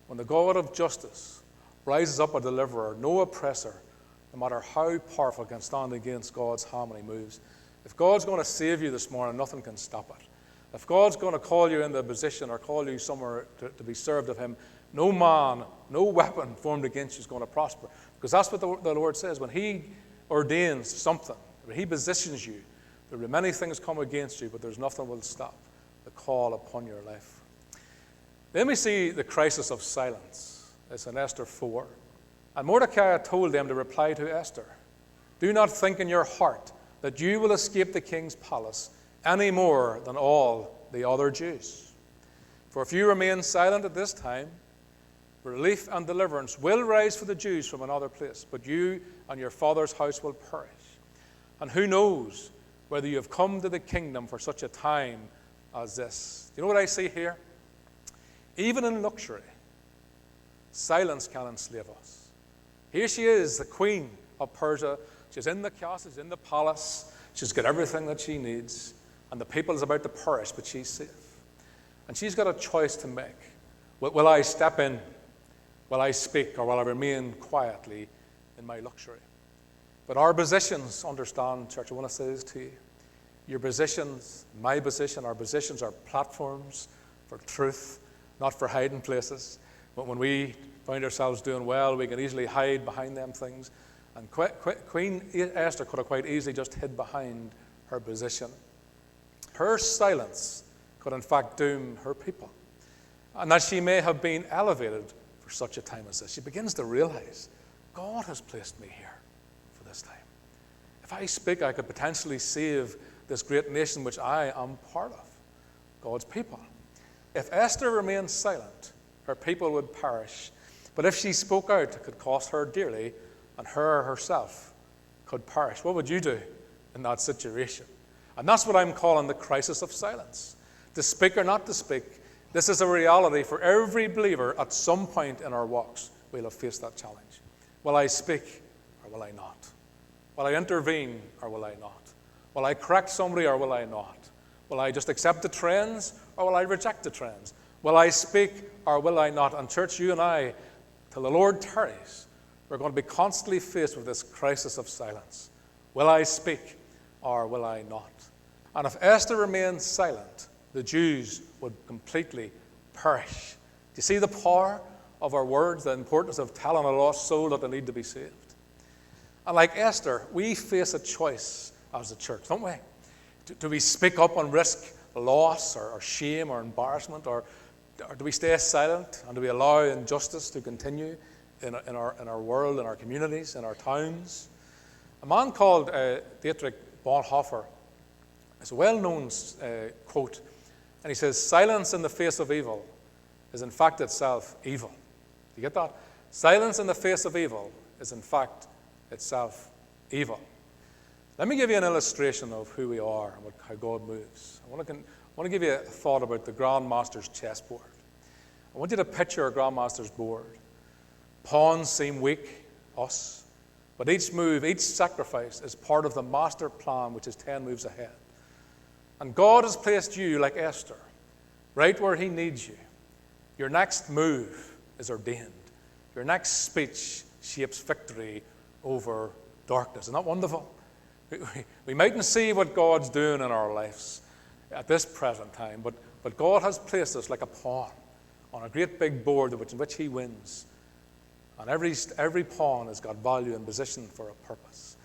when the God of justice rises up a deliverer, no oppressor, no matter how powerful, can stand against God's hand when he moves. If God's going to save you this morning, nothing can stop it. If God's going to call you into a position or call you somewhere to be served of him, no man, no weapon formed against you is going to prosper. Because that's what the Lord says. When he ordains something, when he positions you, there will be many things come against you, but there's nothing will stop the call upon your life. Then we see the crisis of silence. It's in Esther 4. And Mordecai told them to reply to Esther, "Do not think in your heart that you will escape the king's palace any more than all the other Jews. For if you remain silent at this time, relief and deliverance will rise for the Jews from another place, but you and your father's house will perish. And who knows whether you have come to the kingdom for such a time as this?" Do you know what I see here? Even in luxury, silence can enslave us. Here she is, the queen of Persia. She's in the castle, she's in the palace. She's got everything that she needs. And the people is about to perish, but she's safe. And she's got a choice to make. Will I step in? Will I speak? Or will I remain quietly in my luxury? But our positions, understand, church, I want to say this to you. Your positions, my position, our positions are platforms for truth, not for hiding places. But when we find ourselves doing well, we can easily hide behind them things. And Queen Esther could have quite easily just hid behind her position. Her silence could in fact doom her people. And that she may have been elevated for such a time as this. She begins to realize, God has placed me here for this time. If I speak, I could potentially save this great nation which I am part of, God's people. If Esther remained silent, her people would perish. But if she spoke out, it could cost her dearly, and her herself could perish. What would you do in that situation? And that's what I'm calling the crisis of silence. To speak or not to speak, this is a reality for every believer at some point in our walks. We'll have faced that challenge. Will I speak or will I not? Will I intervene or will I not? Will I correct somebody or will I not? Will I just accept the trends or will I reject the trends? Will I speak or will I not? And church, you and I, till the Lord tarries, we're going to be constantly faced with this crisis of silence. Will I speak or will I not? And if Esther remained silent, the Jews would completely perish. Do you see the power of our words, the importance of telling a lost soul that they need to be saved? And like Esther, we face a choice as a church, don't we? Do we speak up and risk loss or shame or embarrassment, or do we stay silent and do we allow injustice to continue in our world, in our communities, in our towns? A man called Dietrich Bonhoeffer has a well-known quote, and he says, "Silence in the face of evil is in fact itself evil." Do you get that? Silence in the face of evil is in fact itself evil. Let me give you an illustration of who we are and how God moves. I want to give you a thought about the Grand Master's chessboard. I want you to picture a Grand Master's board. Pawns seem weak, us, but each move, each sacrifice is part of the master plan, which is 10 moves ahead. And God has placed you, like Esther, right where he needs you. Your next move is ordained. Your next speech shapes victory over darkness. Isn't that wonderful? We mightn't see what God's doing in our lives at this present time, but God has placed us like a pawn on a great big board in which he wins. And every pawn has got value and position for a purpose.